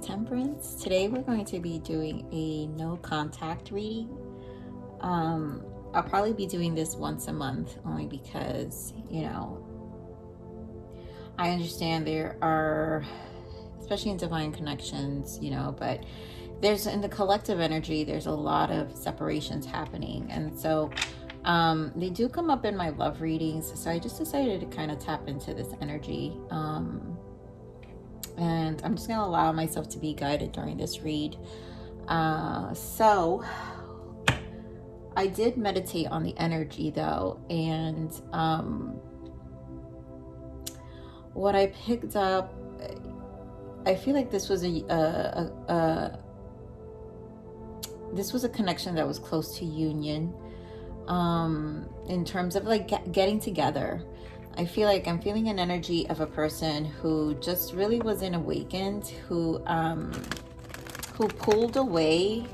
Temperance. Today we're going to be doing a no contact reading. I'll probably be doing this once a month only because, I understand there are, especially in divine connections, but there's, in the collective energy, there's a lot of separations happening. And so they do come up in my love readings. So I just decided to kind of tap into this energy. And I'm just going to allow myself to be guided during this read. So I did meditate on the energy though. And what I picked up, I feel like this was this was a connection that was close to union, in terms of like getting together. I feel like I'm feeling an energy of a person who just really wasn't awakened, who pulled away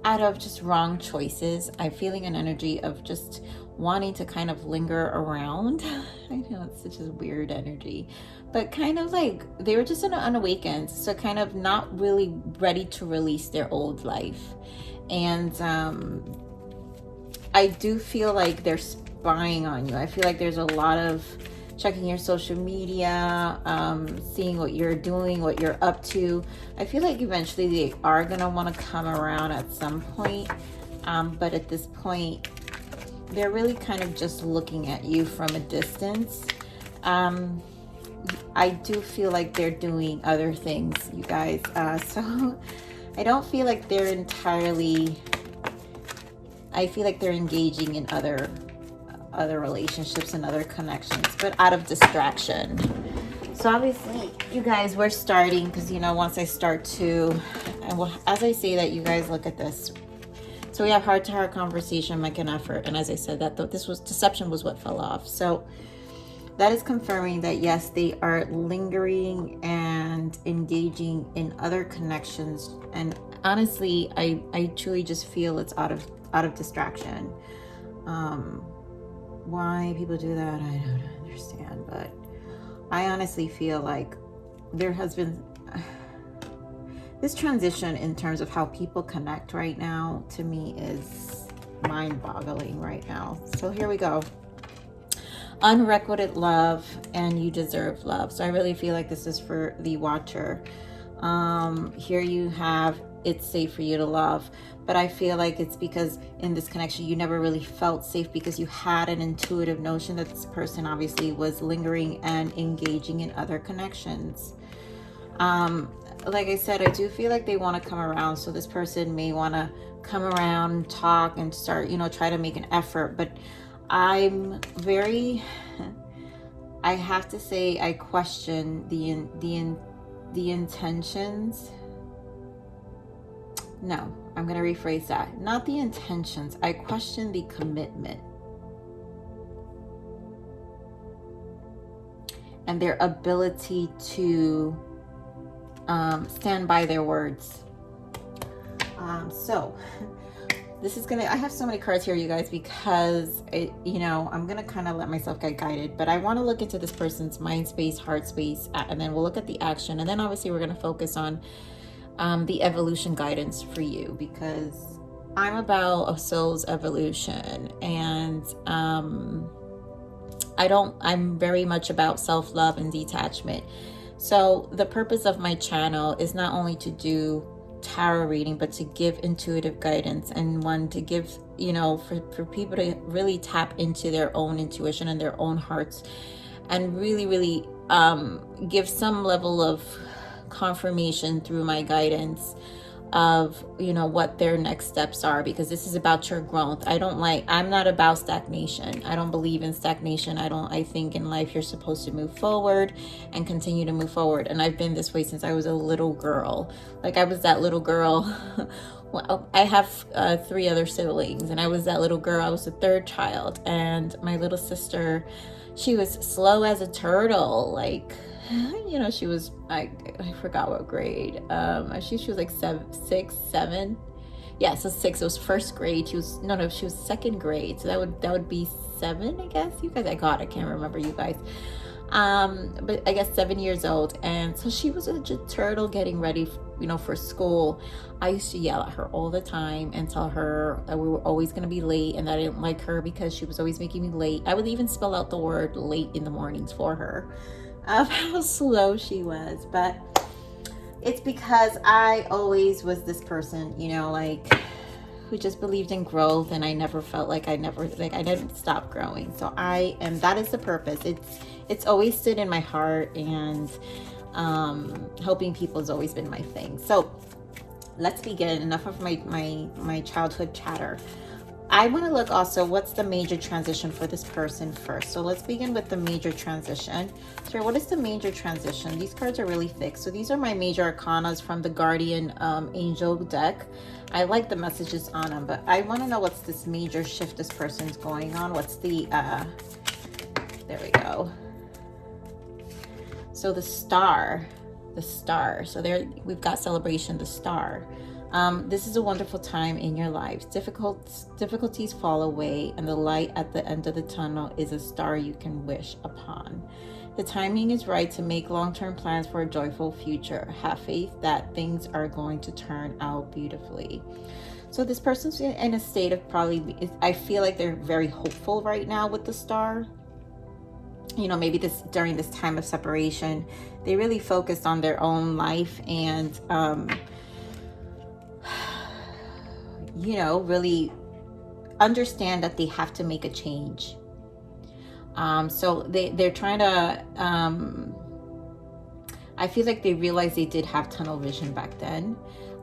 out of just wrong choices. I'm feeling an energy of just wanting to kind of linger around. I know it's such a weird energy, but kind of like they were just unawakened, so kind of not really ready to release their old life. And I do feel like they're spying on you. I feel like there's a lot of checking your social media, seeing what you're doing, what you're up to. I feel like eventually they are gonna want to come around at some point, but at this point they're really kind of just looking at you from a distance. I do feel like they're doing other things, you guys, so I don't feel like they're entirely, I feel like they're engaging in other relationships and other connections, but out of distraction. So obviously, you guys, we're starting because, once I start to, and as I say that, you guys look at this. So we have heart-to-heart conversation, make an effort. And as I said, that this was deception was what fell off. So that is confirming that, yes, they are lingering and engaging in other connections. And honestly, I truly just feel it's out of distraction. Why people do that, I don't understand, but I honestly feel like there has been this transition in terms of how people connect right now. To me, is mind-boggling right now. So here we go. Unrequited love, and you deserve love. So I really feel like this is for the watcher. Here you have, it's safe for you to love, but I feel like it's because in this connection you never really felt safe because you had an intuitive notion that this person obviously was lingering and engaging in other connections. Like I said, I do feel like they want to come around, so this person may want to come around, talk, and start, try to make an effort. But I'm very, I have to say, I question the intentions. No, I'm going to rephrase that. Not the intentions. I question the commitment and their ability to stand by their words. So this is I have so many cards here, you guys, because I'm gonna kind of let myself get guided, but I want to look into this person's mind space, heart space, and then we'll look at the action, and then obviously we're going to focus on the evolution guidance for you, because I'm about a soul's evolution, and I'm very much about self-love and detachment. So the purpose of my channel is not only to do tarot reading, but to give intuitive guidance, and to give, for people to really tap into their own intuition and their own hearts, and really give some level of confirmation through my guidance of what their next steps are, because this is about your growth. I'm not about stagnation. I don't believe in stagnation. I think in life you're supposed to move forward and continue to move forward, and I've been this way since I was a little girl. Like, I was that little girl. Well, I have 3 other siblings, and I was that little girl. I was the 3rd child, and my little sister, she was slow as a turtle. Like, she was, I forgot what grade. She was like 6, 7. Yeah, so 6. It was 1st grade. She was 2nd grade. So that would be 7, I guess. You guys, I can't remember, you guys. but I guess 7 years old. And so she was a turtle getting ready, you know, for school. I used to yell at her all the time and tell her that we were always going to be late and that I didn't like her because she was always making me late. I would even spell out the word late in the mornings for her, of how slow she was. But it's because I always was this person, you know, like, who just believed in growth, and I never felt like I didn't stop growing. So that is the purpose. It's always stood in my heart, and helping people has always been my thing. So let's begin. Enough of my childhood chatter. I want to look also what's the major transition for this person first. So let's begin with the major transition. So what is the major transition? These cards are really thick. So these are my major arcanas from the Guardian Angel deck. I like the messages on them, but I want to know what's this major shift this person's going on. What's the, there we go. So the star. So there we've got celebration, the star. This is a wonderful time in your lives. Difficulties fall away, and the light at the end of the tunnel is a star you can wish upon. The timing is right to make long-term plans for a joyful future. Have faith that things are going to turn out beautifully. So this person's in a state of I feel like they're very hopeful right now with the star. You know, maybe during this time of separation, they really focused on their own life and, you know, really understand that they have to make a change. So they're trying to, I feel like they realized they did have tunnel vision back then.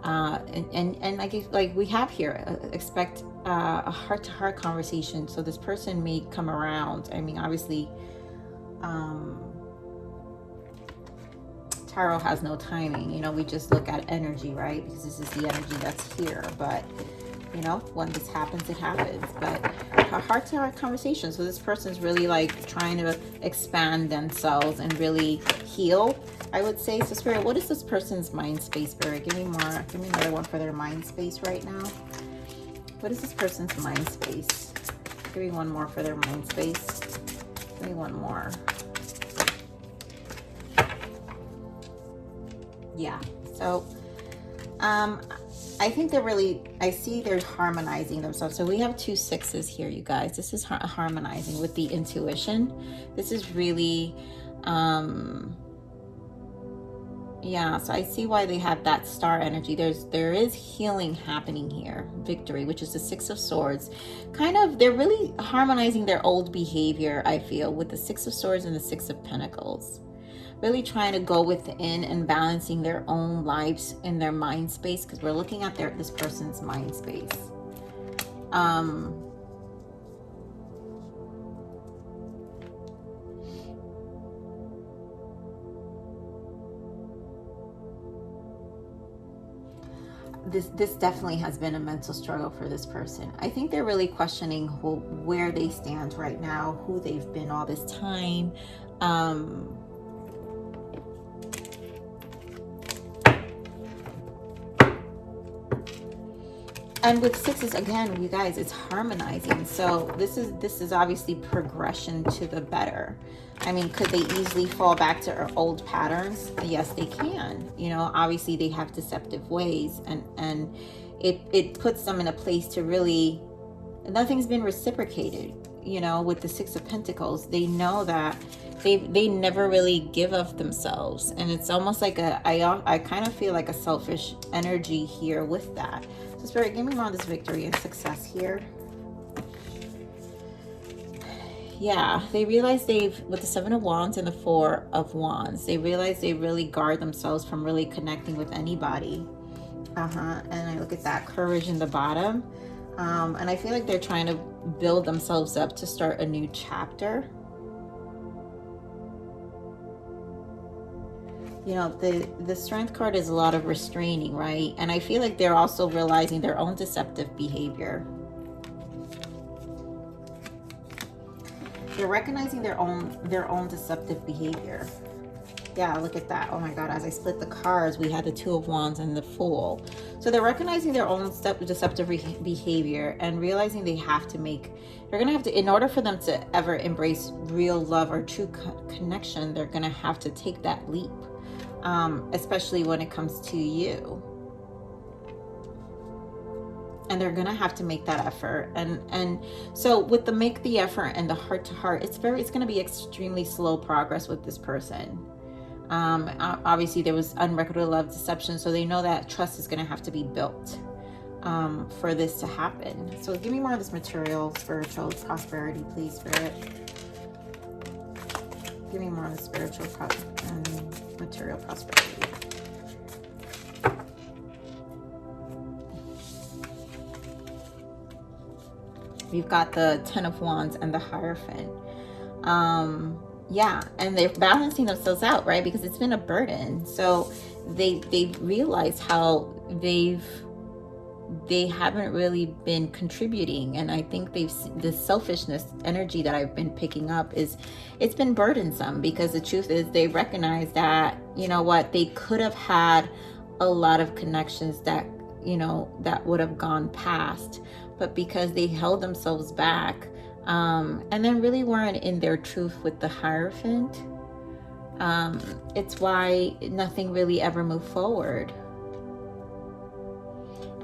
And like we have here, expect a heart-to-heart conversation. So this person may come around. I mean, obviously, tarot has no timing. You know, we just look at energy, right? Because this is the energy that's here. But you know, when this happens, it happens. But a heart-to-heart conversation. So this person's really like trying to expand themselves and really heal, I would say. So Spirit, what is this person's mind space, Spirit? Give me more. Give me another one for their mind space right now. What is this person's mind space? Give me one more for their mind space. Give me one more. Yeah. So, I think they're really, I see they're harmonizing themselves. So we have 2 6s here, you guys. This is harmonizing with the intuition. This is really, yeah, so I see why they have that star energy. There is healing happening here. Victory, which is the 6 of Swords. Kind of, they're really harmonizing their old behavior, I feel, with the 6 of Swords and the 6 of Pentacles. Really trying to go within and balancing their own lives in their mind space, because we're looking at this person's mind space. This definitely has been a mental struggle for this person. I think they're really questioning where they stand right now, who they've been all this time. And with 6s, again, you guys, it's harmonizing. So this is obviously progression to the better. I mean, could they easily fall back to old patterns? Yes, they can. You know, obviously they have deceptive ways, and it puts them in a place to really, nothing's been reciprocated. You know, with the 6 of Pentacles, they know that they never really give of themselves, and it's almost like I kind of feel like a selfish energy here with that. So Spirit, give me more of this victory and success here. Yeah, they realize with the 7 of Wands and the 4 of Wands, they realize they really guard themselves from really connecting with anybody. And I look at that courage in the bottom. And I feel like they're trying to build themselves up to start a new chapter. You know, the Strength card is a lot of restraining, right? And I feel like they're also realizing their own deceptive behavior. They're recognizing their own deceptive behavior. Yeah, look at that. Oh my God, as I split the cards, we had the Two of Wands and the Fool. So they're recognizing their own deceptive behavior and realizing they're going to have to, in order for them to ever embrace real love or true connection, they're going to have to take that leap, especially when it comes to you. And they're going to have to make that effort. And so with the make the effort and the heart to heart, it's going to be extremely slow progress with this person. Obviously there was unrequited love, deception, so they know that trust is going to have to be built for this to happen. So give me more of this material, spiritual prosperity, please, Spirit. Give me more of the spiritual and material prosperity. We've got the Ten of Wands and the Hierophant. Yeah, and they're balancing themselves out, right? Because it's been a burden. So they've realized how they haven't really been contributing. And I think the selfishness energy that I've been picking up it's been burdensome, because the truth is they recognize that, you know what, they could have had a lot of connections that, you know, that would have gone past. But because they held themselves back, and then really weren't in their truth with the Hierophant, it's why nothing really ever moved forward.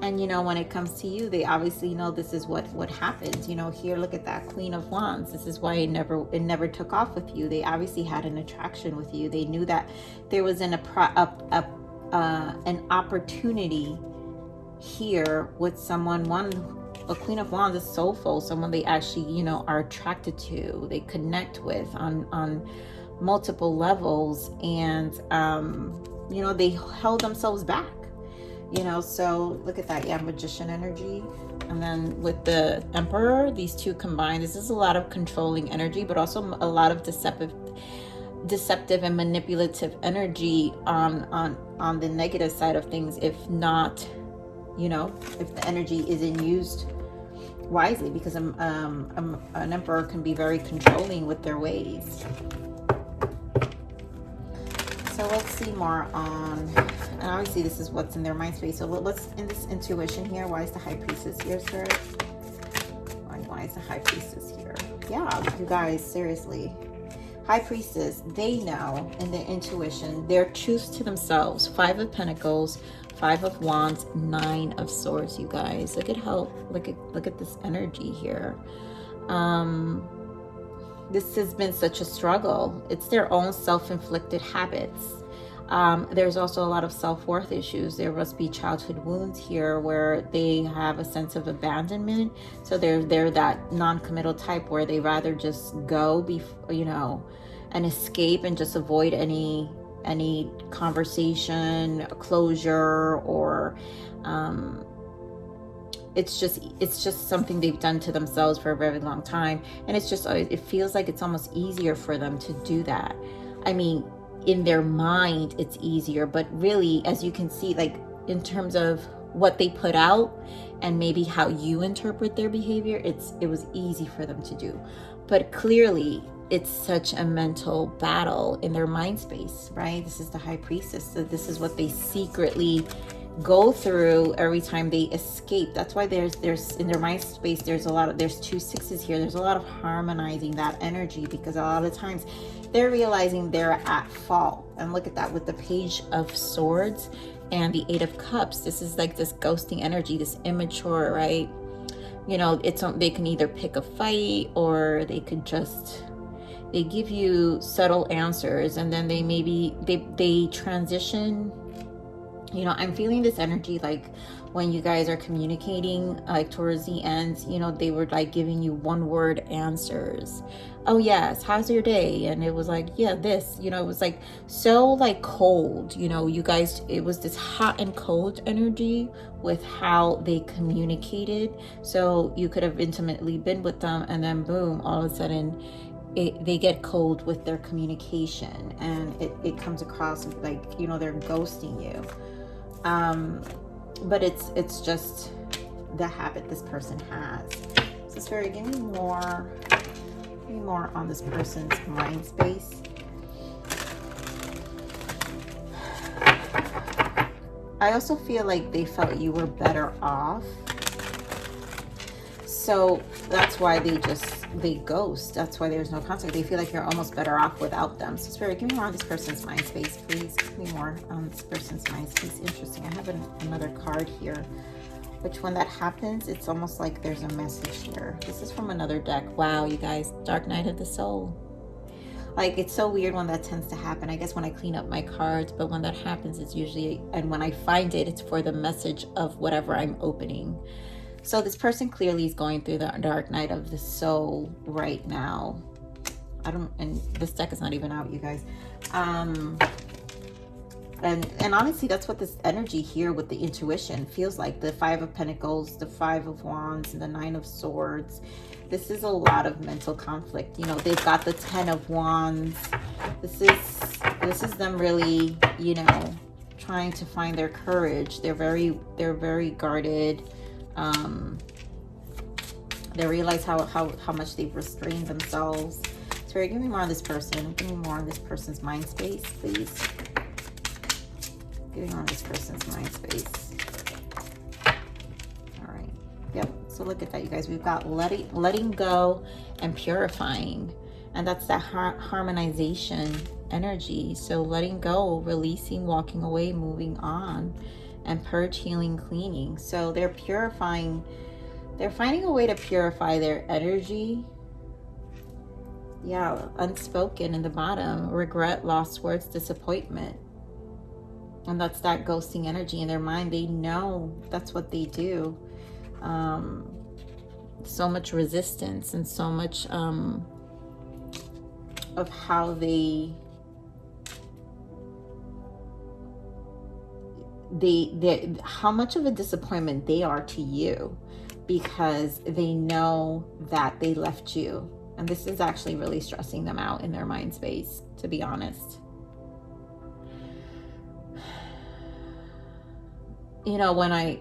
And, you know, when it comes to you, they obviously know this is what happens. You know, here, look at that Queen of Wands. This is why it never took off with you. They obviously had an attraction with you. They knew that there was an opportunity here with someone. A Queen of Wands is soulful, someone they actually, you know, are attracted to, they connect with on multiple levels, and you know, they held themselves back, you know. So look at that, yeah, Magician energy. And then with the Emperor, these two combined, this is a lot of controlling energy, but also a lot of deceptive and manipulative energy on the negative side of things, if not, you know, if the energy isn't used wisely, because an emperor can be very controlling with their ways. So let's see more on, and obviously this is what's in their mind space. So let's, in this intuition here, why is the High Priestess here, Spirit? Why is the High Priestess here? Yeah, you guys, seriously. High Priestess, they know in their intuition, their truth to themselves. Five of Pentacles, Five of Wands, Nine of Swords, you guys. Look at this energy here. This has been such a struggle. It's their own self-inflicted habits. There's also a lot of self-worth issues. There must be childhood wounds here where they have a sense of abandonment. So they're that non-committal type where they rather just go, you know, and escape and just avoid any conversation, closure, or it's just something they've done to themselves for a very long time. And it feels like it's almost easier for them to do that. I mean, in their mind it's easier, but really, as you can see, like in terms of what they put out and maybe how you interpret their behavior, it was easy for them to do. But clearly it's such a mental battle in their mind space, right? This is the High Priestess. So this is what they secretly go through every time they escape. That's why there's in their mind space, there's two sixes here. There's a lot of harmonizing that energy, because a lot of times they're realizing they're at fault. And look at that with the Page of Swords and the Eight of Cups. This is like this ghosting energy, this immature, right? You know, they can either pick a fight, or they could just, they give you subtle answers, and then they transition. You know, I'm feeling this energy like when you guys are communicating, like towards the end, you know, they were like giving you one word answers. Oh yes, how's your day? And it was like, yeah, this, you know, it was like so like cold, you know, you guys, it was this hot and cold energy with how they communicated. So you could have intimately been with them, and then boom, all of a sudden they get cold with their communication, and it comes across like, you know, they're ghosting you. But it's just the habit this person has. So Spirit, give me more on this person's mind space. I also feel like they felt you were better off. So that's why they ghost. That's why there's no contact. They feel like you're almost better off without them. So Spirit, give me more on this person's mind space, please. Give me more on this person's mind space. Interesting. I have another card here. Which when that happens, it's almost like there's a message here. This is from another deck. Wow, you guys. Dark Night of the Soul. Like, it's so weird when that tends to happen. I guess when I clean up my cards, but when that happens, it's usually, and when I find it, it's for the message of whatever I'm opening. So this person clearly is going through the dark night of the soul right now. And this deck is not even out, you guys. And honestly, that's what this energy here with the intuition feels like. The Five of Pentacles, the Five of Wands, and the Nine of Swords. This is a lot of mental conflict. You know, they've got the Ten of Wands. This is them really, you know, trying to find their courage. They're very guarded. They realize how much they've restrained themselves. Spirit, give me more on this person. Give me more on this person's mind space, please. Give me more on this person's mind space. All right. Yep. So look at that, you guys. We've got letting go and purifying. And that's that harmonization energy. So letting go, releasing, walking away, moving on, and purge, healing, cleaning. So they're purifying. They're finding a way to purify their energy. Yeah, unspoken in the bottom. Regret, lost words, disappointment. And that's that ghosting energy in their mind. They know that's what they do. So much resistance and so much of how how much of a disappointment they are to you, because they know that they left you. And this is actually really stressing them out in their mind space, to be honest. You know, when I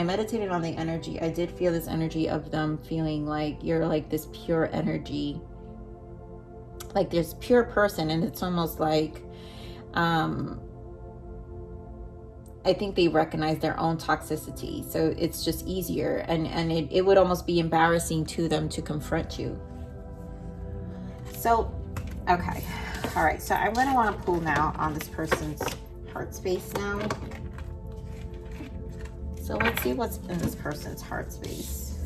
meditated on the energy, I did feel this energy of them feeling like you're like this pure energy, like this pure person. And it's almost like, I think they recognize their own toxicity. So it's just easier. And it would almost be embarrassing to them to confront you. So, okay. All right. So I'm going to want to pull now on this person's heart space now. So let's see what's in this person's heart space.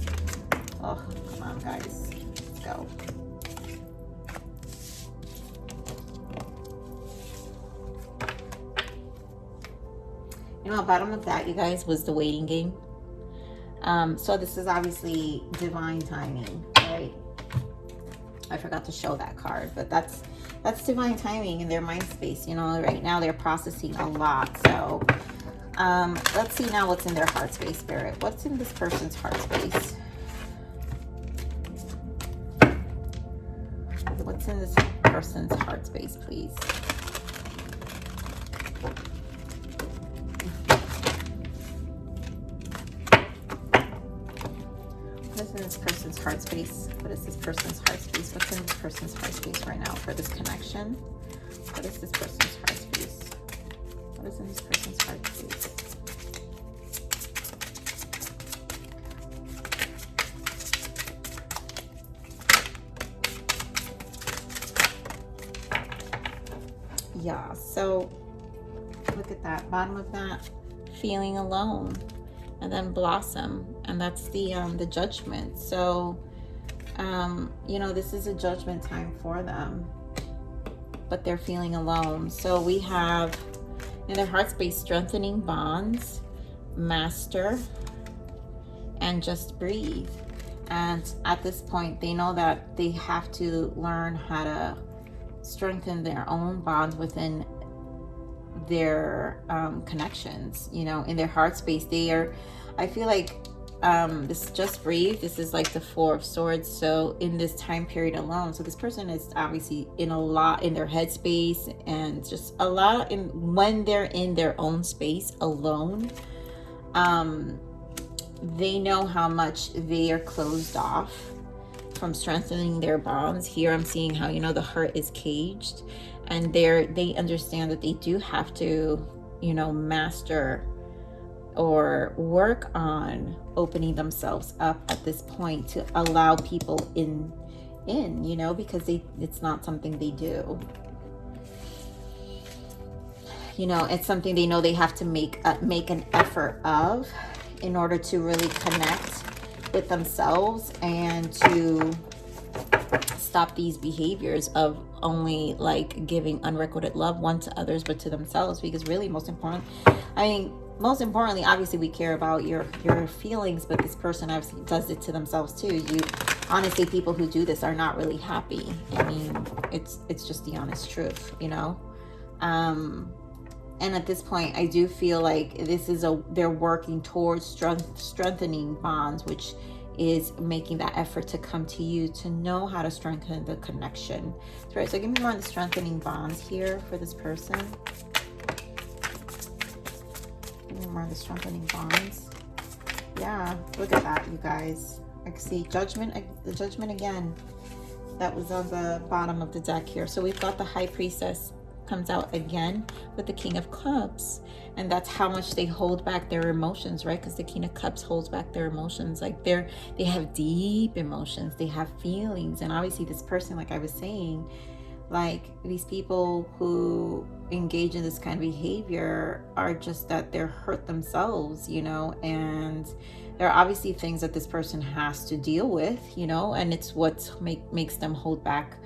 Oh, come on, guys. Let's go. You know, bottom of that, you guys, was the waiting game. So this is obviously divine timing, right? I forgot to show that card, but that's divine timing in their mind space. You know, right now they're processing a lot. So let's see now what's in their heart space, Spirit. What's in this person's heart space? What's in this person's heart space, please? What is in this person's heart space? What is this person's heart space? What's in this person's heart space right now for this connection? What is this person's heart space? What is in this person's heart space? Yeah, so look at that, bottom of that, feeling alone, and then blossom, and that's the judgment. So you know, this is a judgment time for them, but they're feeling alone. So we have in their heart space, strengthening bonds, master, and just breathe. And at this point, they know that they have to learn how to strengthen their own bonds within their connections. You know, in their heart space, I feel like this just breathe. This is like the Four of Swords. So in this time period alone, so this person is obviously in a lot in their headspace, and just a lot when they're in their own space alone. They know how much they are closed off from strengthening their bonds. Here I'm seeing how, you know, the heart is caged, and they understand that they do have to, you know, master or work on opening themselves up at this point to allow people in, you know, because it's not something they do. You know, it's something they know they have to make an effort of in order to really connect with themselves and to stop these behaviors of only like giving unrequited love, one to others, but to themselves. Because really, most importantly, obviously we care about your feelings, but this person obviously does it to themselves too. Honestly, people who do this are not really happy. I mean, it's just the honest truth, you know. And at this point, I do feel like they're working towards strengthening bonds, which is making that effort to come to you to know how to strengthen the connection. That's right. So give me more on the strengthening bonds here for this person. Give me more on the strengthening bonds. Yeah, look at that, you guys. I can see judgment, the judgment again. That was on the bottom of the deck here. So we've got the High Priestess comes out again with the King of Cups, and that's how much they hold back their emotions, right? Because the King of Cups holds back their emotions. Like they have deep emotions, they have feelings, and obviously this person, like I was saying, like these people who engage in this kind of behavior are just that they're hurt themselves, you know, and there are obviously things that this person has to deal with, you know, and it's what makes them hold back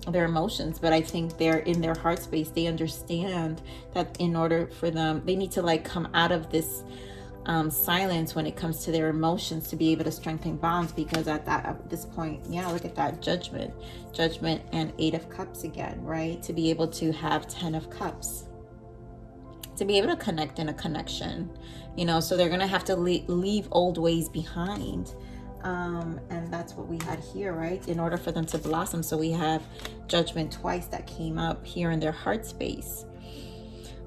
their emotions. But I think they're in their heart space, they understand that in order for them, they need to like come out of this silence when it comes to their emotions to be able to strengthen bonds. Because at this point, yeah, look at that, judgment and 8 of Cups again, right? To be able to have 10 of Cups, to be able to connect in a connection, you know. So they're gonna have to leave old ways behind. And that's what we had here, right? In order for them to blossom. So we have judgment twice that came up here in their heart space.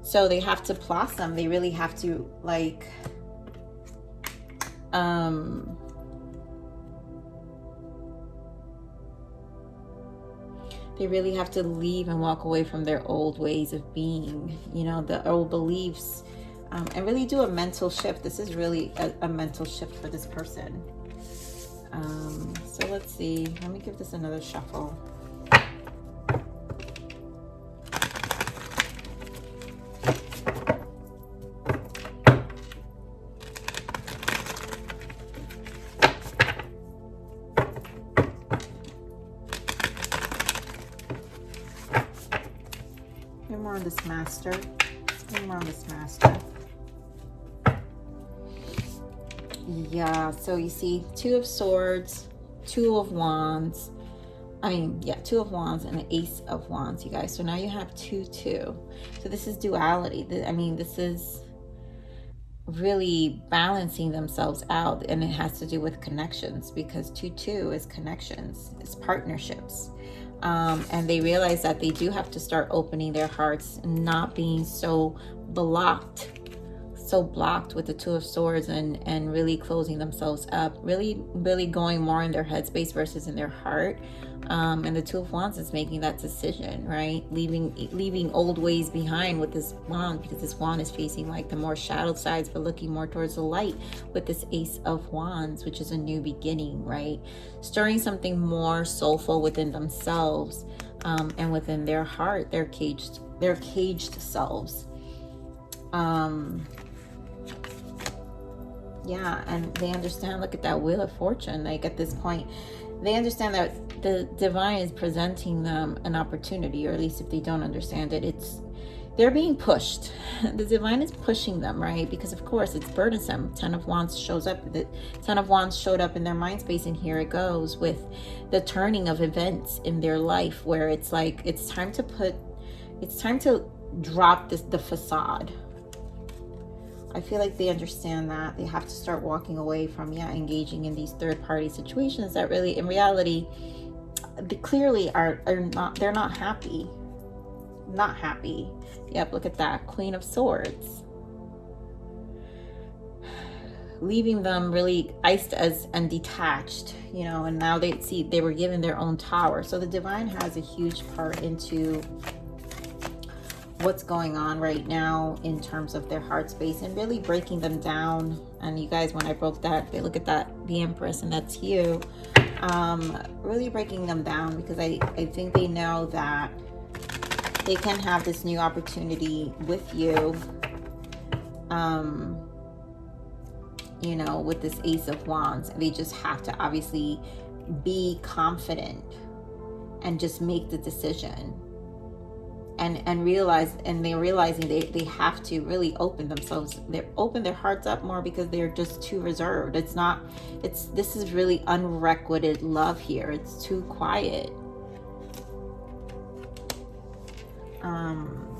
So they have to blossom. They really have to like, they really have to leave and walk away from their old ways of being, you know, the old beliefs, and really do a mental shift. This is really a mental shift for this person. So let's see, let me give this another shuffle. Give more on this Master. Give more on this Master. Yeah, so you see 2 of Swords, 2 of Wands. Yeah, 2 of Wands and an Ace of Wands, you guys. So now you have 2. So this is duality. This is really balancing themselves out, and it has to do with connections, because 2 is connections, it's partnerships. And they realize that they do have to start opening their hearts and not being so blocked with the 2 of Swords, and really closing themselves up, really going more in their headspace versus in their heart. And the 2 of Wands is making that decision, right? Leaving old ways behind with this wand, because this wand is facing like the more shadowed sides, but looking more towards the light with this Ace of Wands, which is a new beginning, right? Stirring something more soulful within themselves, and within their heart, their caged selves. Yeah, and they understand, look at that Wheel of Fortune. Like at this point, they understand that the divine is presenting them an opportunity, or at least if they don't understand it, they're being pushed. The divine is pushing them, right? Because of course it's burdensome. 10 of Wands shows up. The 10 of Wands showed up in their mind space, and here it goes with the turning of events in their life, where it's like it's time to drop the facade. I feel like they understand that they have to start walking away from engaging in these third-party situations that really, in reality, they clearly they're not happy. Not happy. Yep, look at that. Queen of Swords. Leaving them really iced and detached, you know, and now they were given their own tower. So the divine has a huge part into what's going on right now in terms of their heart space, and really breaking them down. And you guys, when I broke that, look at that, the Empress, and that's you. Really breaking them down, because I think they know that they can have this new opportunity with you. You know, with this Ace of Wands, they just have to obviously be confident and just make the decision, and realize, and they're realizing they have to really open themselves, open their hearts up more, because they're just too reserved. This is really unrequited love here. It's too quiet.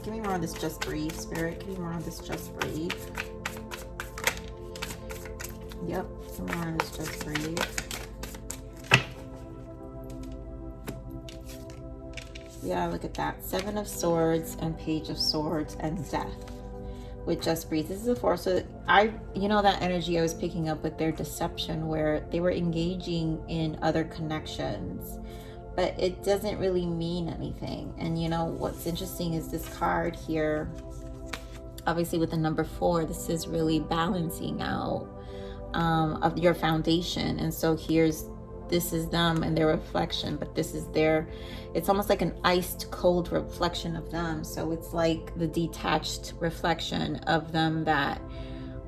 Give me more on this just breathe, Spirit. Give me more on this just breathe. Yep, give me more on this just breathe. Yeah, look at that. 7 of Swords and Page of Swords and Death with just breathe. This is a 4. So you know, that energy I was picking up with their deception, where they were engaging in other connections, but it doesn't really mean anything. And you know, what's interesting is this card here, obviously with the number 4, this is really balancing out of your foundation. And so this is them and their reflection, but this is it's almost like an iced cold reflection of them. So it's like the detached reflection of them, that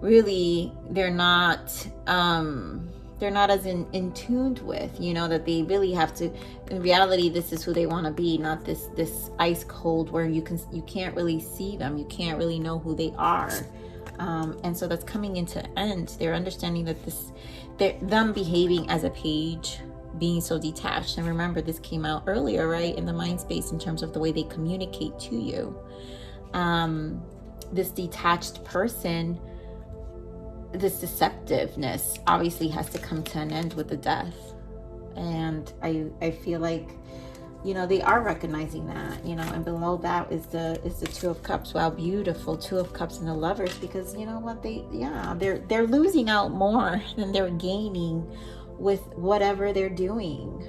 really they're not as in tuned with, you know, that they really have to, in reality, this is who they want to be, not this ice cold where you can't really see them, you can't really know who they are. And so that's coming into end. They're understanding that them behaving as a page, being so detached. And remember, this came out earlier, right, in the mind space, in terms of the way they communicate to you. This detached person, this deceptiveness obviously has to come to an end with the death. And I feel like, you know, they are recognizing that, you know. And below that is the 2 of Cups. Wow, beautiful 2 of Cups and the Lovers, because you know what, they're losing out more than they're gaining with whatever they're doing.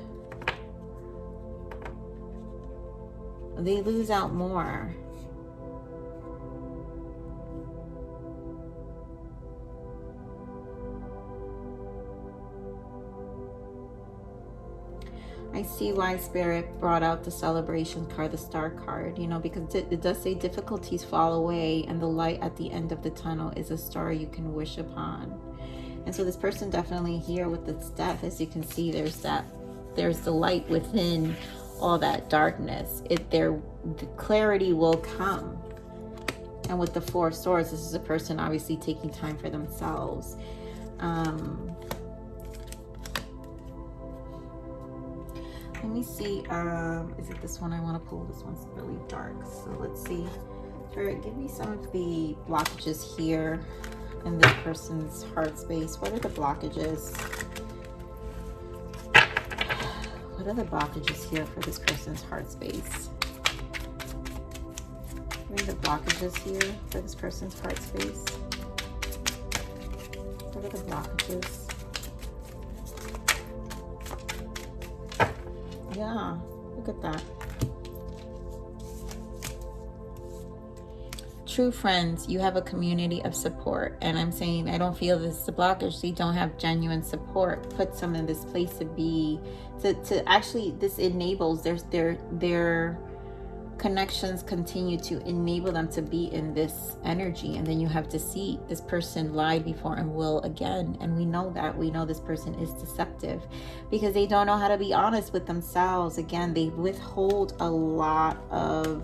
They lose out more. I see why Spirit brought out the Celebration card, the Star card, you know, because it does say difficulties fall away and the light at the end of the tunnel is a star you can wish upon. And so this person definitely here with this death, as you can see, there's the light within all that darkness. The clarity will come. And with the 4 of Swords, this is a person obviously taking time for themselves. Let me see, is it this one I want to pull? This one's really dark, so let's see. Spirit, give me some of the blockages here in this person's heart space. What are the blockages? What are the blockages here for this person's heart space? What are the blockages here for this person's heart space? What are the blockages? Yeah, look at that. True friends, you have a community of support. And I'm saying, I don't feel this is a blockage. They don't have genuine support. Put some in this place to be, to actually, this enables their connections continue to enable them to be in this energy. And then you have deceit. This person lied before and will again. And we know that. We know this person is deceptive because they don't know how to be honest with themselves. Again, they withhold a lot of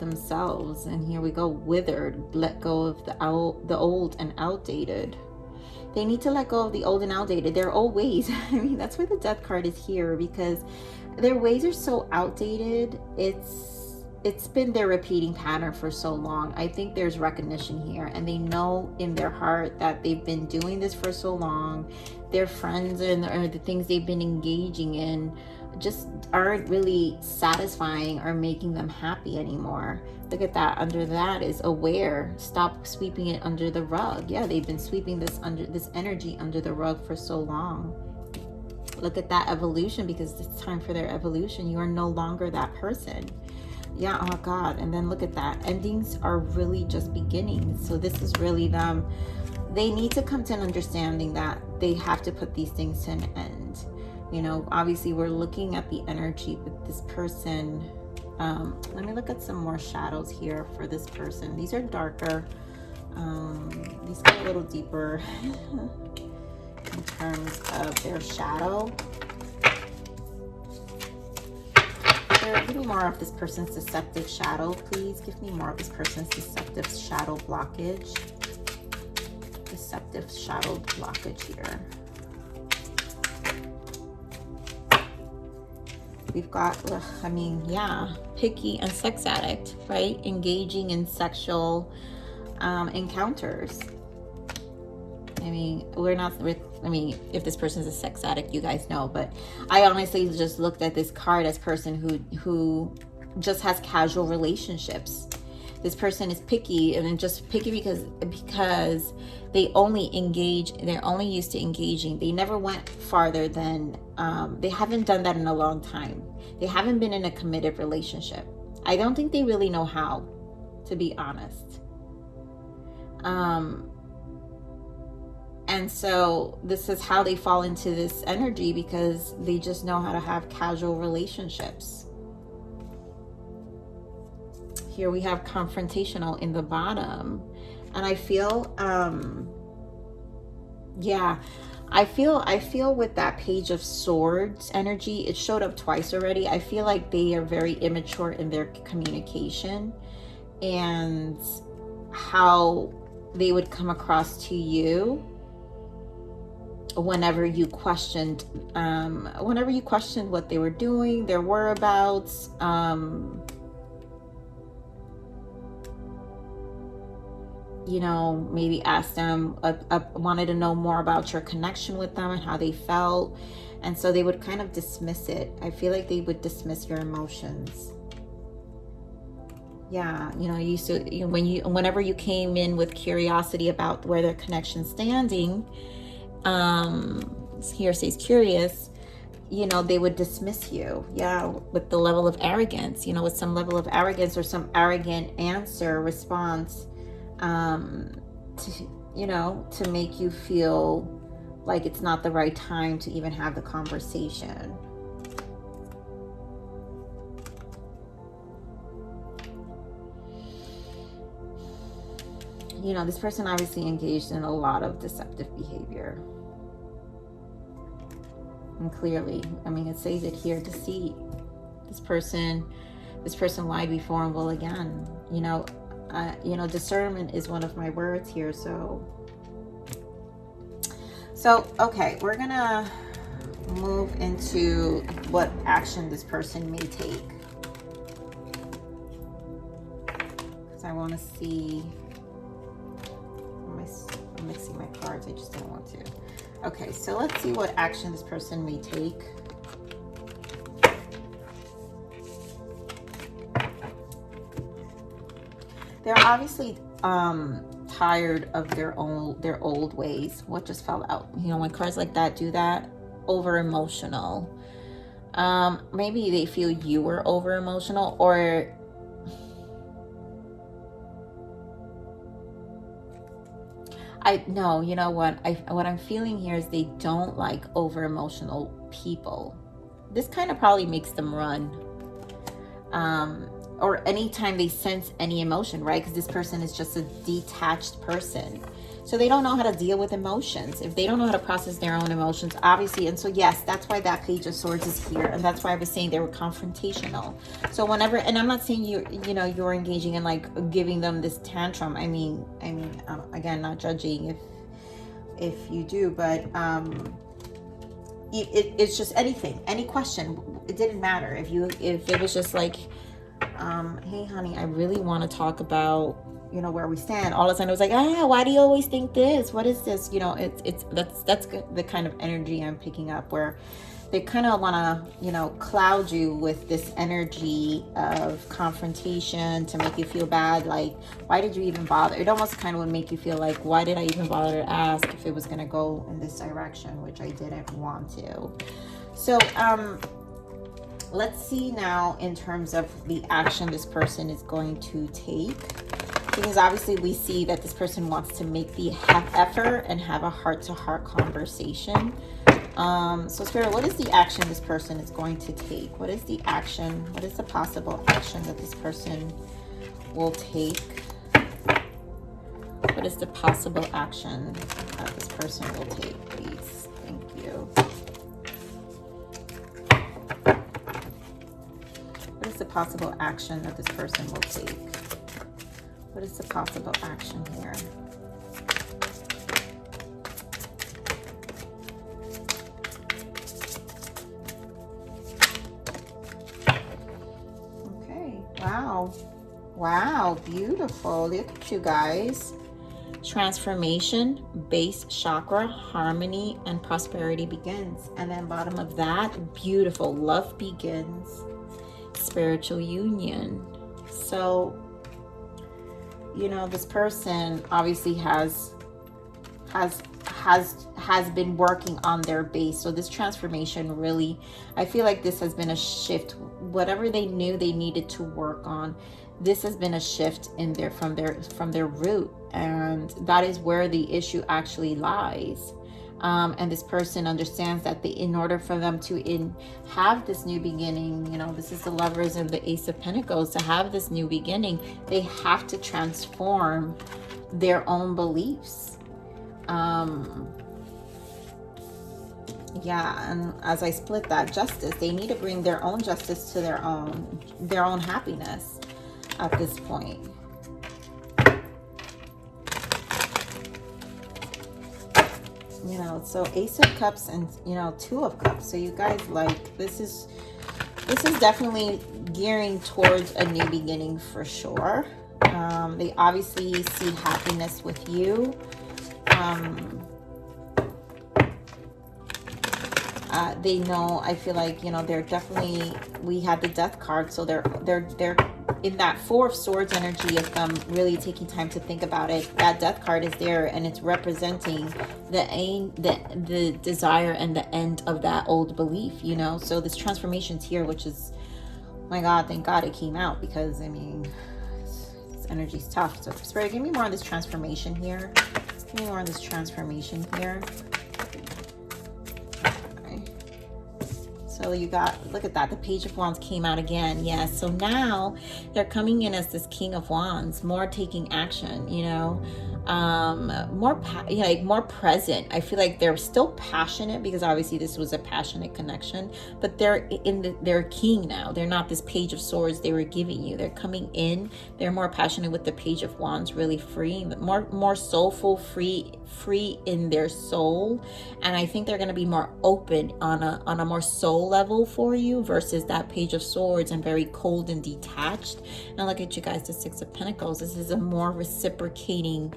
themselves. And here we go, withered, let go of the old and outdated. They need to let go of the old and outdated, their old ways. I mean, that's why the death card is here, because their ways are so outdated. It's been their repeating pattern for so long. I think there's recognition here, and they know in their heart that they've been doing this for so long. Their friends or the things they've been engaging in just aren't really satisfying or making them happy anymore. Look at that. Under that is aware. Stop sweeping it under the rug. Yeah, they've been sweeping this energy under the rug for so long. Look at that evolution, because it's time for their evolution. You are no longer that person. Yeah, oh God. And then look at that. Endings are really just beginnings. So this is really them. They need to come to an understanding that they have to put these things to an end. You know, obviously we're looking at the energy with this person. Let me look at some more shadows here for this person. These are darker. These go a little deeper in terms of their shadow. Give me more of this person's deceptive shadow, please. Give me more of this person's deceptive shadow blockage. Deceptive shadow blockage here. We've got, I mean, yeah, picky and sex addict, right? Engaging in sexual encounters. I mean, we're not, I mean, if this person is a sex addict, you guys know, but I honestly just looked at this card as person who just has casual relationships. This person is picky, and just picky because they only engage, they're only used to engaging. They never went farther than, they haven't done that in a long time. They haven't been in a committed relationship. I don't think they really know how, to be honest. And so this is how they fall into this energy, because they just know how to have casual relationships. Here we have confrontational in the bottom. And I feel, yeah, I feel with that Page of Swords energy, it showed up twice already. I feel like they are very immature in their communication and how they would come across to you whenever you questioned what they were doing, their whereabouts, you know, maybe asked them, wanted to know more about your connection with them and how they felt. And so they would kind of dismiss it. I feel like they would dismiss your emotions. Yeah, you know, whenever you came in with curiosity about where their connection's standing, here says curious, you know, they would dismiss you. Yeah, with the level of arrogance, you know, with some level of arrogance or some arrogant answer, response, to, you know, to make you feel like it's not the right time to even have the conversation. You know, this person obviously engaged in a lot of deceptive behavior. And clearly, I mean, it says it here, deceit. This person lied before and will again. You know, discernment is one of my words here. So okay, we're gonna move into what action this person may take, because I want to see. I'm mixing my cards. I just don't want to. Okay, so let's see what action this person may take. They're obviously tired of their old ways. What just fell out? You know, when cards like that do that, over emotional. Maybe they feel you were over emotional, or no, you know what? What I'm feeling here is they don't like over emotional people. This kind of probably makes them run. Or anytime they sense any emotion, right? Because this person is just a detached person. So they don't know how to deal with emotions. If they don't know how to process their own emotions, obviously. And so, yes, that's why that Page of Swords is here. And that's why I was saying they were confrontational. So whenever, and I'm not saying you're engaging in like giving them this tantrum. I mean, again, not judging if you do, but it's just anything, any question. It didn't matter if it was just like, hey honey, I really want to talk about, you know, where we stand. All of a sudden it was like, why do you always think this? What is this? You know, that's the kind of energy I'm picking up, where they kind of want to, you know, cloud you with this energy of confrontation to make you feel bad. Like, why did you even bother? It almost kind of would make you feel like, why did I even bother to ask if it was going to go in this direction, which I didn't want to. So let's see now in terms of the action this person is going to take, because obviously we see that this person wants to make the effort and have a heart-to-heart conversation. So Spirit, what is the action this person is going to take? What is the action? What is the possible action that this person will take? What is the possible action that this person will take, please? Thank you. What is the possible action that this person will take? What is the possible action here? Okay, wow. Wow, beautiful. Look at you guys. Transformation, base chakra, harmony, and prosperity begins. And then bottom of that, beautiful, love begins, spiritual union. So, you know, this person obviously has been working on their base. So this transformation really, I feel like this has been a shift. Whatever they knew they needed to work on, this has been a shift in their from their root, and that is where the issue actually lies. And this person understands that in order for them to have this new beginning, you know, this is the Lovers and the Ace of Pentacles, to have this new beginning, they have to transform their own beliefs. Yeah, and as I split that, justice, they need to bring their own justice to their own happiness at this point. You know, so Ace of Cups and, you know, Two of Cups. So you guys, like, this is definitely gearing towards a new beginning for sure. They obviously see happiness with you. They know, I feel like, you know, they're definitely, we had the Death card, so they're in that Four of Swords energy of them really taking time to think about it. That Death card is there, and it's representing the aim, the desire and the end of that old belief, you know. So this transformation's here, which is, my God, thank God it came out, because I mean, this energy's tough. So Spirit, give me more on this transformation here. Give me more on this transformation here. So you got, look at that, the Page of Wands came out again. Yes, so now they're coming in as this King of Wands, more taking action, you know, more present. I feel like they're still passionate, because obviously this was a passionate connection, but they're they're king now. They're not this Page of Swords they were giving you. They're coming in, they're more passionate with the Page of Wands, really free, more soulful, free in their soul. And I think they're going to be more open on a more soul level for you, versus that Page of Swords and very cold and detached. Now look at you guys, the Six of Pentacles. This is a more reciprocating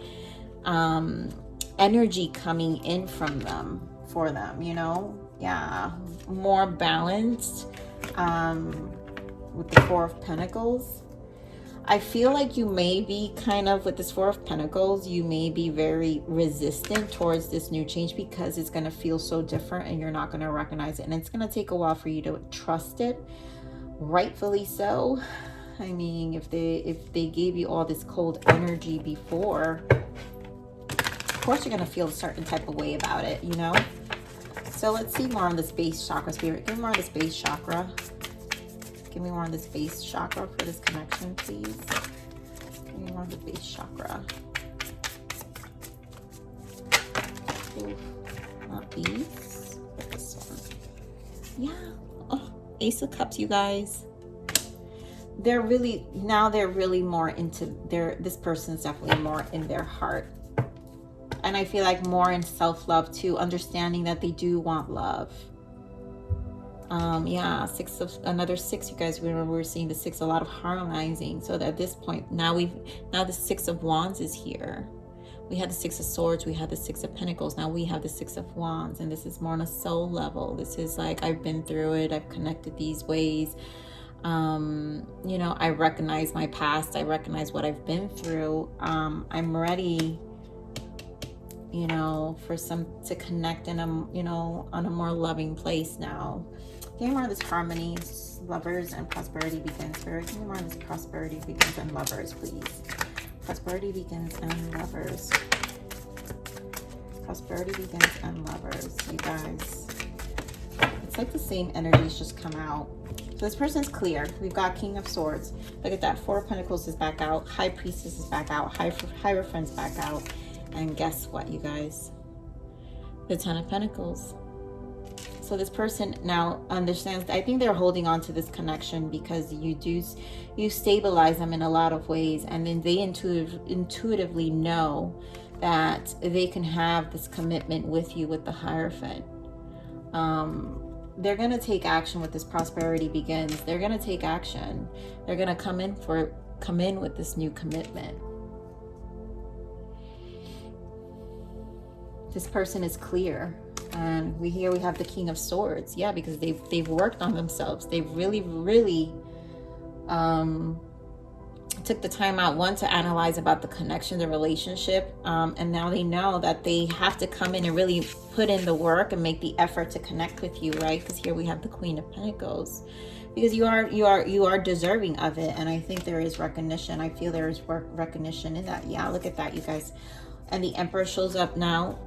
energy coming in from them, for them, you know. Yeah, more balanced with the Four of Pentacles. I feel like you may be kind of, with this Four of Pentacles, you may be very resistant towards this new change, because it's going to feel so different and you're not going to recognize it. And it's going to take a while for you to trust it, rightfully so. I mean, if they gave you all this cold energy before, of course you're going to feel a certain type of way about it, you know. So let's see more on this base chakra, Spirit. Give me more on this base chakra. Give me more on this base chakra for this connection, please. Give me more on the base chakra. Ooh, not these, but this one. Yeah. Oh, Ace of Cups, you guys. They're really more into this person's definitely more in their heart. And I feel like more in self-love too, understanding that they do want love. Yeah, another six, you guys remember we were seeing the six, a lot of harmonizing. So that at this point, now the Six of Wands is here. We had the Six of Swords, we had the Six of Pentacles, now we have the Six of Wands, and this is more on a soul level. This is like, I've been through it, I've connected these ways. You know, I recognize my past, I recognize what I've been through. I'm ready you know, for some to connect in a, you know, on a more loving place now. Give me more of this harmony, lovers, and prosperity begins. Spirit, give me more of this prosperity begins and lovers, please. Prosperity begins and lovers. Prosperity begins and lovers, you guys. It's like the same energies just come out. So this person's clear. We've got King of Swords. Look at that. Four of Pentacles is back out. High Priestess is back out. Hierophant's back out. And guess what, you guys? The Ten of Pentacles. So this person now understands. I think they're holding on to this connection because you stabilize them in a lot of ways. And then they intuitively know that they can have this commitment with you with the Hierophant. They're going to take action with this prosperity begins. They're going to take action. They're going to come in with this new commitment. This person is clear. And we have the King of Swords. Yeah, because they've worked on themselves. They really took the time out, one, to analyze about the connection, the relationship, and now they know that they have to come in and really put in the work and make the effort to connect with you, right? Because here we have the Queen of Pentacles, because you are deserving of it. And I think there is recognition. I feel there is recognition in that. Yeah, look at that, you guys. And the Emperor shows up now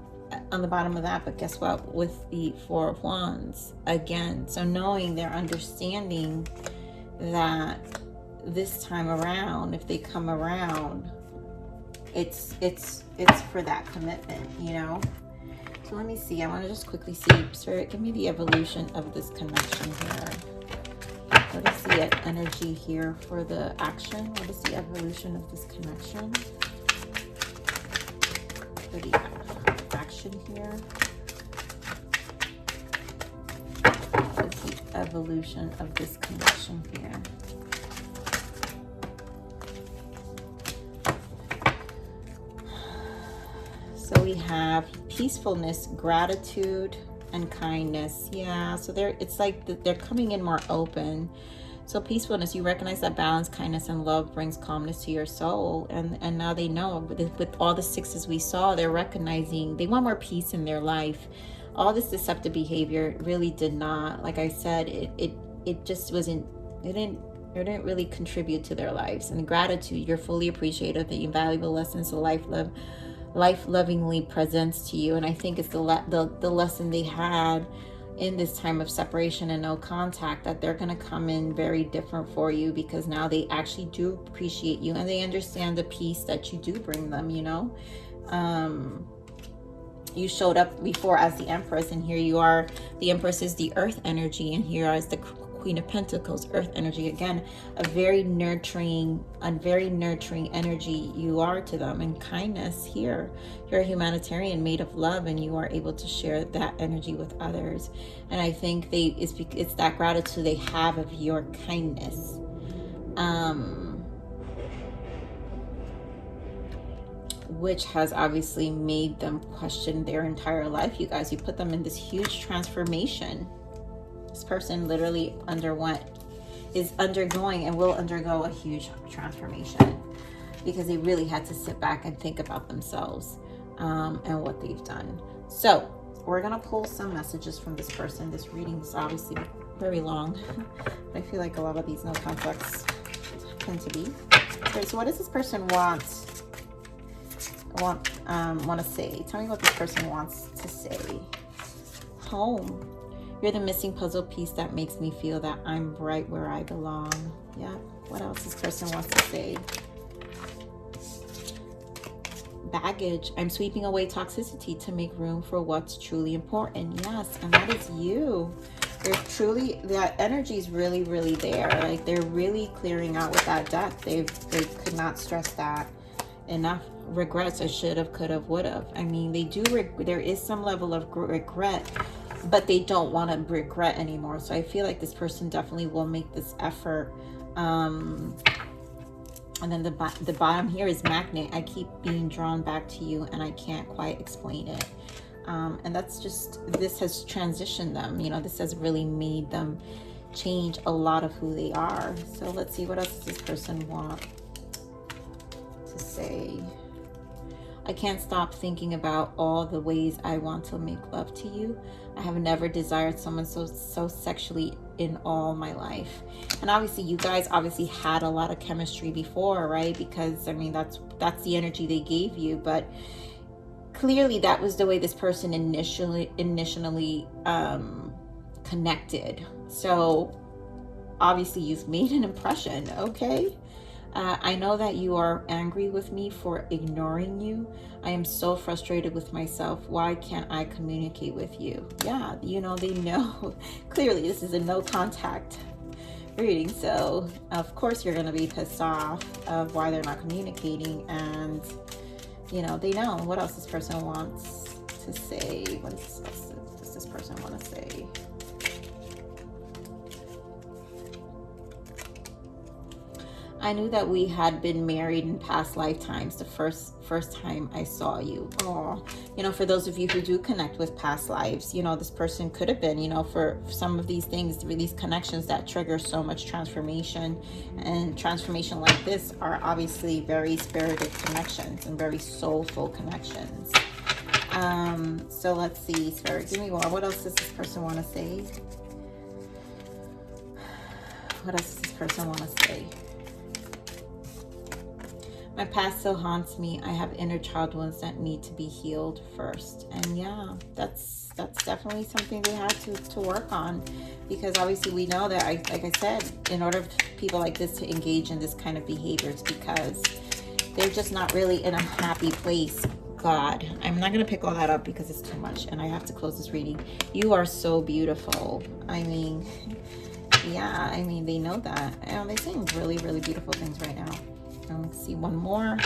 on the bottom of that, but guess what, with the Four of Wands again. So knowing, they're understanding that this time around, if they come around, it's for that commitment, you know. So let me see. I want to just quickly see, Spirit, give me the evolution of this connection here. What is the energy here for the action? What is the evolution of this connection for the action here? What is the evolution of this connection here? So we have peacefulness, gratitude, and kindness. Yeah, so it's like they're coming in more open. So peacefulness, you recognize that balance, kindness, and love brings calmness to your soul. And now they know, with all the sixes we saw, they're recognizing they want more peace in their life. All this deceptive behavior really did not, like I said, it just wasn't, it didn't really contribute to their lives. And gratitude, you're fully appreciative that your valuable lessons of life lovingly presents to you. And I think it's the lesson they had in this time of separation and no contact, that they're going to come in very different for you, because now they actually do appreciate you and they understand the peace that you do bring them, you know. You showed up before as the Empress, and here you are. The Empress is the earth energy, and here is the Queen of Pentacles, earth energy. Again, a very nurturing energy you are to them. And kindness here, you're a humanitarian made of love, and you are able to share that energy with others. And I think it's that gratitude they have of your kindness. Which has obviously made them question their entire life. You guys, you put them in this huge transformation. This person literally is undergoing and will undergo a huge transformation, because they really had to sit back and think about themselves and what they've done. So we're going to pull some messages from this person. This reading is obviously very long. I feel like a lot of these no contacts tend to be. Okay, so what does this person want to say? Tell me what this person wants to say. Home. You're the missing puzzle piece that makes me feel that I'm right where I belong. Yeah. What else this person wants to say? Baggage. I'm sweeping away toxicity to make room for what's truly important. Yes, and that is you. They're truly, that energy is really, really there. Like, they're really clearing out with that death. They could not stress that enough. Regrets, I should have, could have, would have. I mean, they do, there is some level of regret, but they don't want to regret anymore. So I feel like this person definitely will make this effort. And then the bottom here is magnet. I keep being drawn back to you and I can't quite explain it. And that's just, this has transitioned them. You know, this has really made them change a lot of who they are. So let's see, what else does this person want to say? I can't stop thinking about all the ways I want to make love to you. I have never desired someone so sexually in all my life. And obviously you guys obviously had a lot of chemistry before, right? Because I mean, that's the energy they gave you, but clearly that was the way this person initially connected. So obviously you've made an impression, okay? I know that you are angry with me for ignoring you. I am so frustrated with myself. Why can't I communicate with you? Yeah, you know, they know. Clearly, this is a no contact reading. So, of course, you're going to be pissed off of why they're not communicating. And, you know, they know. What else this person wants to say? What else does this person want to say? I knew that we had been married in past lifetimes the first time I saw you. Oh, you know, for those of you who do connect with past lives, you know, this person could have been, you know, for some of these things, these connections that trigger so much transformation, and transformation like this are obviously very spirited connections and very soulful connections. So let's see, Spirit, give me more. What else does this person want to say? What else does this person want to say? My past still haunts me. I have inner child wounds that need to be healed first. And yeah, that's definitely something they have to work on, because obviously we know that, like I said, in order for people like this to engage in this kind of behavior, it's because they're just not really in a happy place. God, I'm not going to pick all that up because it's too much and I have to close this reading. You are so beautiful. I mean, yeah, I mean, they know that. And they're saying really, really beautiful things right now. Let's see one more.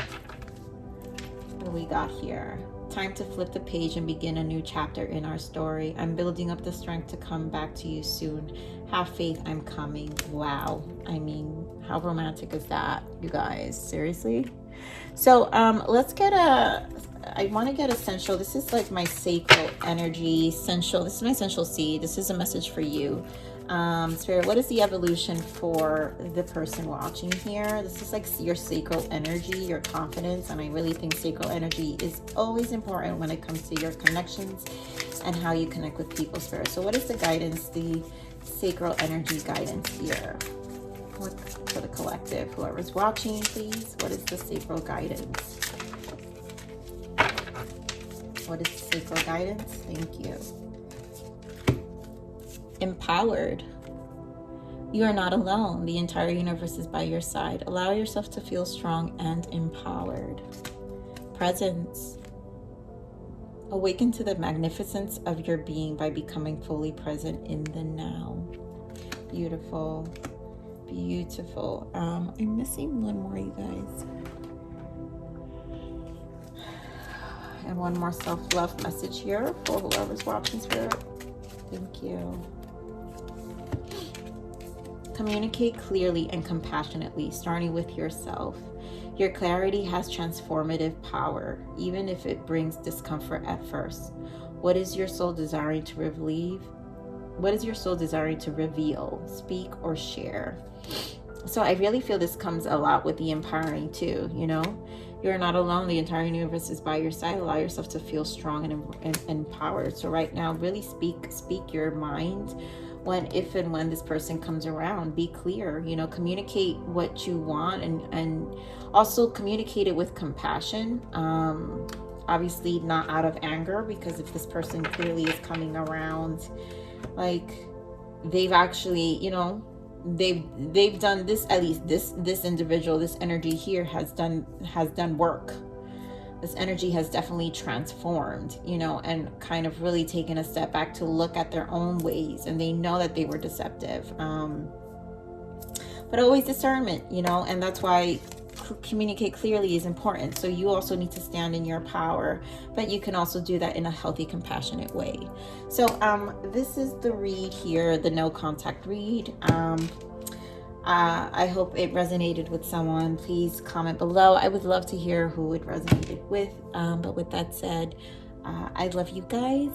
What do we got here? Time to flip the page and begin a new chapter in our story. I'm building up the strength to come back to you soon. Have faith, I'm coming. Wow. I mean, how romantic is that, you guys? Seriously? So let's get I want to get essential. This is like my sacral energy essential. This is my essential seed. This is a message for you. Spirit, what is the evolution for the person watching here? This is like your sacral energy, your confidence, and I really think sacral energy is always important when it comes to your connections and how you connect with people, Spirit. So what is the guidance, the sacral energy guidance here? What for the collective, whoever's watching, please? What is the sacral guidance? What is the sacral guidance? Thank you. Empowered. You are not alone. The entire universe is by your side. Allow yourself to feel strong and empowered. Presence. Awaken to the magnificence of your being by becoming fully present in the now. Beautiful. Beautiful. I'm missing one more, you guys. And one more self-love message here for whoever's watching, Spirit. Thank you. Communicate clearly and compassionately, starting with yourself. Your clarity has transformative power, even if it brings discomfort at first. What is your soul desiring to relieve? What is your soul desiring to reveal, speak, or share? So I really feel this comes a lot with the empowering too, you know? You're not alone. The entire universe is by your side. Allow yourself to feel strong and empowered. So right now, really speak your mind. If and when this person comes around, be clear, you know, communicate what you want, and also communicate it with compassion. Obviously not out of anger, because if this person clearly is coming around, like they've actually, you know, they've done this, at least this individual, this energy here has done work. This energy has definitely transformed, you know, and kind of really taken a step back to look at their own ways, and they know that they were deceptive. But always discernment, you know, and that's why communicate clearly is important. So you also need to stand in your power, but you can also do that in a healthy, compassionate way. So this is the read here, the no contact read. I hope it resonated with someone. Please comment below. I would love to hear who it resonated with. But with that said, I love you guys.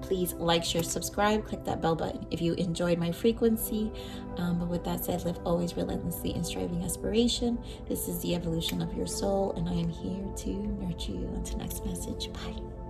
Please like, share, subscribe, click that bell button if you enjoyed my frequency. But with that said, live always relentlessly in striving aspiration. This is the evolution of your soul, and I am here to nurture you. Until next message, bye.